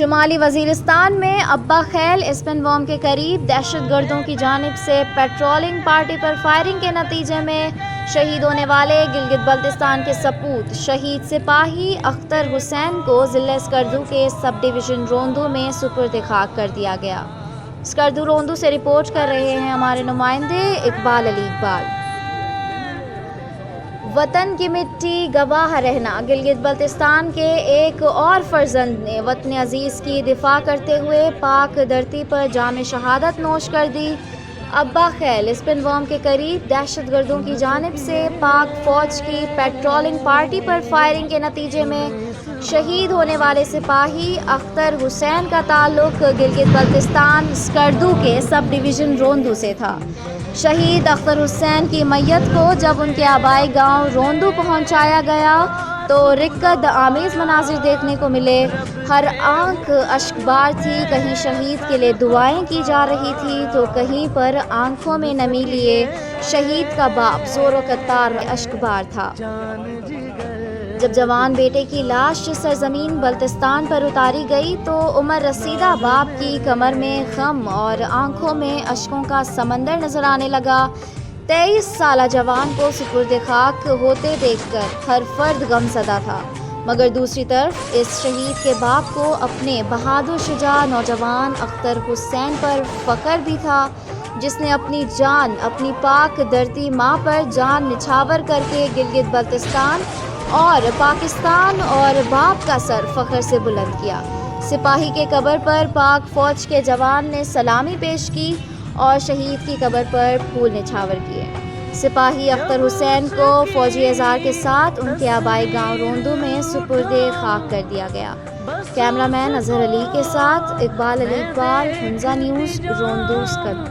शुमाली वजीरिस्तान में अब्बा खैल स्पिन के करीब दहशतगर्दों की जानिब से पेट्रोलिंग पार्टी पर फायरिंग के नतीजे में शहीद होने वाले गिलगित बल्तिस्तान के सपूत शहीद सिपाही अख्तर हुसैन को ज़िला स्कर्दू के सब डिवीज़न रोंदू में सुपुर्द खाक कर दिया गया। स्कर्दू रोंदू से रिपोर्ट कर रहे हैं हमारे नुमाइंदे इकबाल अली इकबाल। वतन की मिट्टी गवाह रहना। गिलगित बल्तिस्तान के एक और फर्जंद ने वतन अजीज़ की दिफा करते हुए पाक धरती पर जाम शहादत नोश कर दी। अब्बा खैल स्पिन के करीब दहशतगर्दों की जानिब से पाक फौज की पेट्रोलिंग पार्टी पर फायरिंग के नतीजे में शहीद होने वाले सिपाही अख्तर हुसैन का ताल्लुक गिलगित बल्तिस्तान स्कर्दू के सब डिवीज़न रोंदू से था। शहीद अख्तर हुसैन की मैयत को जब उनके आबाई गांव रोंदू पहुंचाया गया तो रिक्कत आमेज़ मनाजिर देखने को मिले। हर आंख अश्कबार थी, कहीं शहीद के लिए दुआएं की जा रही थी तो कहीं पर आंखों में नमी लिए शहीद का बाप ज़ोरो कतार में अश्कबार था। जब जवान बेटे की लाश सरजमीन बल्तिस्तान पर उतारी गई तो उमर रसीदा बाप की कमर में गम और आंखों में अश्कों का समंदर नजर आने लगा। 23 साला जवान को सुपुर्द खाक होते देखकर हर फर्द गमज़दा था, मगर दूसरी तरफ इस शहीद के बाप को अपने बहादुर शुजा नौजवान अख्तर हुसैन पर फ़ख्र भी था, जिसने अपनी जान अपनी पाक धरती माँ पर जान निछावर करके गिलगित बल्तिस्तान और पाकिस्तान और बाप का सर फ़ख्र से बुलंद किया। सिपाही के कब्र पर पाक फ़ौज के जवान ने सलामी पेश की और शहीद की कब्र पर फूल निछावर किए। सिपाही अख्तर हुसैन को फ़ौजी एज़ार के साथ उनके आबाई गांव रोंदू में सुपुर्दे खाक कर दिया गया। कैमरामैन अजहर अली के साथ इकबाल अली इकबाल, हुंजा न्यूज़, रोंदू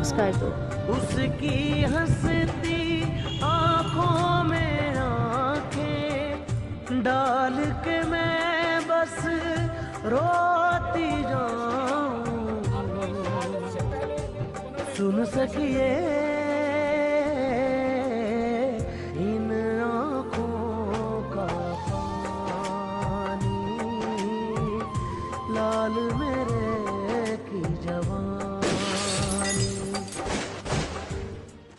स्कर्दू। उसकी हंसती आँखों में आँखें डाल के मैं बस रोती जाऊं, सुन सकिए